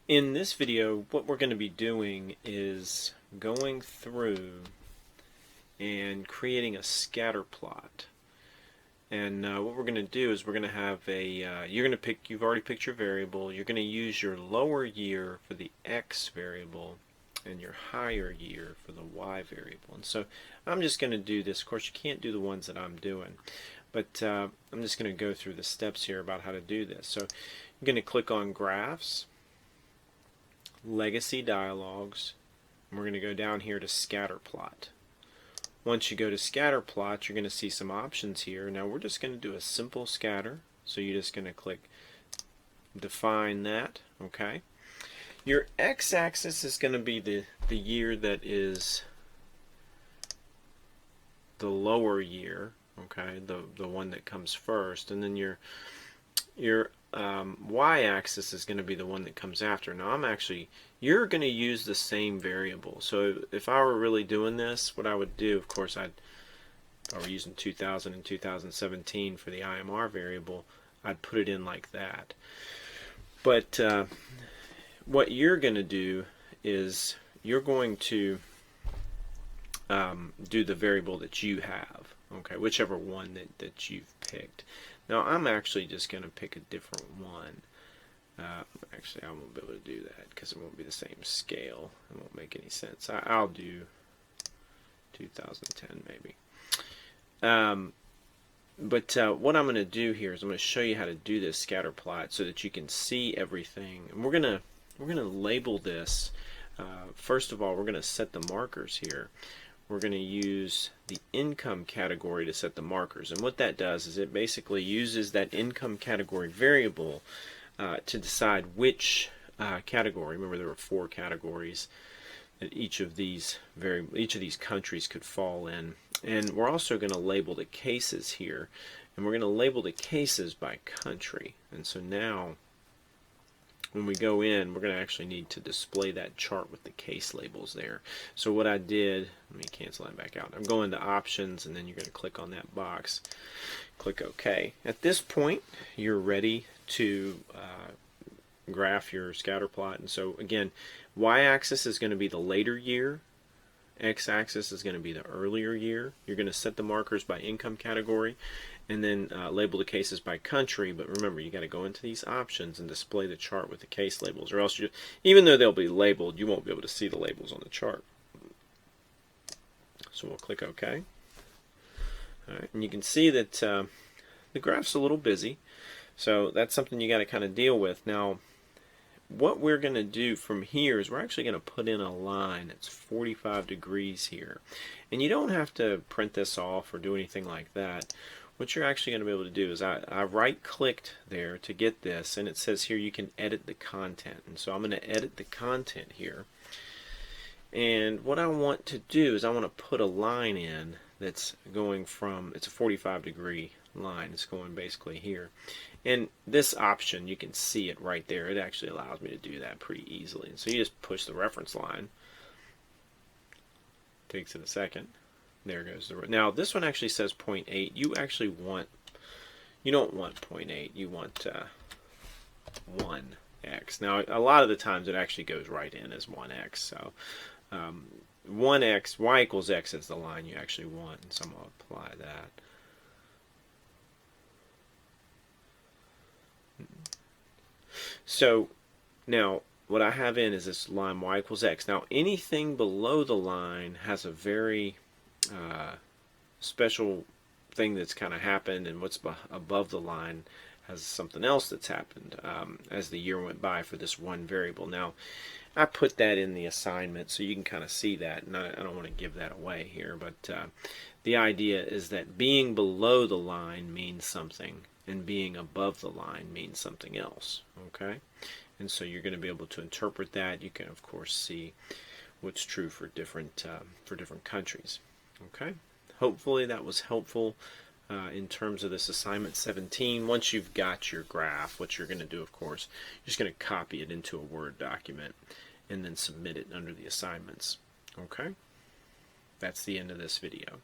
In this video, what we're going to be doing is going through and creating a scatter plot. And what we're going to do is we're going to have a, you've already picked your variable, you're going to use your lower year for the X variable and your higher year for the Y variable. And so I'm just going to do this. Of course, you can't do the ones that I'm doing, but I'm just going to go through the steps here about how to do this. So you're going to click on Graphs, Legacy Dialogues, and we're going to go down here to Scatterplot. Once you go to Scatterplot, you're going to see some options here. Now we're just going to do a simple scatter, so you're just going to click Define that. Okay. Your x-axis is going to be the year that is the lower year, okay, the one that comes first, and then your y-axis is going to be the one that comes after. Now you're going to use the same variable. So if I were really doing this, what I would do, of course, if I were using 2000 and 2017 for the IMR variable, I'd put it in like that. But what you're going to do is you're going to do the variable that you have, okay, whichever one that you've picked. Now I'm actually just going to pick a different one. Actually, I won't be able to do that because it won't be the same scale. It won't make any sense. I'll do 2010 maybe. But what I'm going to do here is I'm going to show you how to do this scatter plot so that you can see everything. And we're going to label this. First of all, we're going to set the markers here. We're going to use the income category to set the markers. And what that does is it basically uses that income category variable to decide which category. Remember, there were 4 categories that each of these countries could fall in. And we're also going to label the cases here. And we're going to label the cases by country. And so now, when we go in, we're going to actually need to display that chart with the case labels there. So what I did, let me cancel that back out. I'm going to Options, and then you're going to click on that box. Click OK. At this point, you're ready to graph your scatter plot. And so again, y-axis is going to be the later year. X-axis is going to be the earlier year. You're going to set the markers by income category and then label the cases by country. But remember, you got to go into these options and display the chart with the case labels, or else even though they'll be labeled, you won't be able to see the labels on the chart. So we'll click OK. All right, and you can see that the graph's a little busy, so that's something you got to kind of deal with. Now, what we're going to do from here is we're actually going to put in a line that's 45 degrees here. And you don't have to print this off or do anything like that. What you're actually going to be able to do is I right-clicked there to get this, and it says here you can edit the content. And so I'm going to edit the content here. And what I want to do is I want to put a line in that's going from, it's a 45-degree line. It's going basically here. And this option, you can see it right there. It actually allows me to do that pretty easily. And so you just push the reference line. Takes it a second. There goes the. Now this one actually says 0.8. You don't want 0.8. You want 1x. Now a lot of the times it actually goes right in as 1x. So 1x, y equals x is the line you actually want. And so I'm going to apply that. So now what I have in is this line y equals x. Now anything below the line has a very special thing that's kind of happened, and what's above the line has something else that's happened as the year went by for this one variable. Now I put that in the assignment so you can kind of see that, and I don't want to give that away here, but the idea is that being below the line means something and being above the line means something else. Okay, and so you're going to be able to interpret that. You can of course see what's true for different countries. Okay, hopefully that was helpful in terms of this assignment 17. Once you've got your graph, what you're going to do, of course, you're just going to copy it into a Word document and then submit it under the assignments. Okay, that's the end of this video.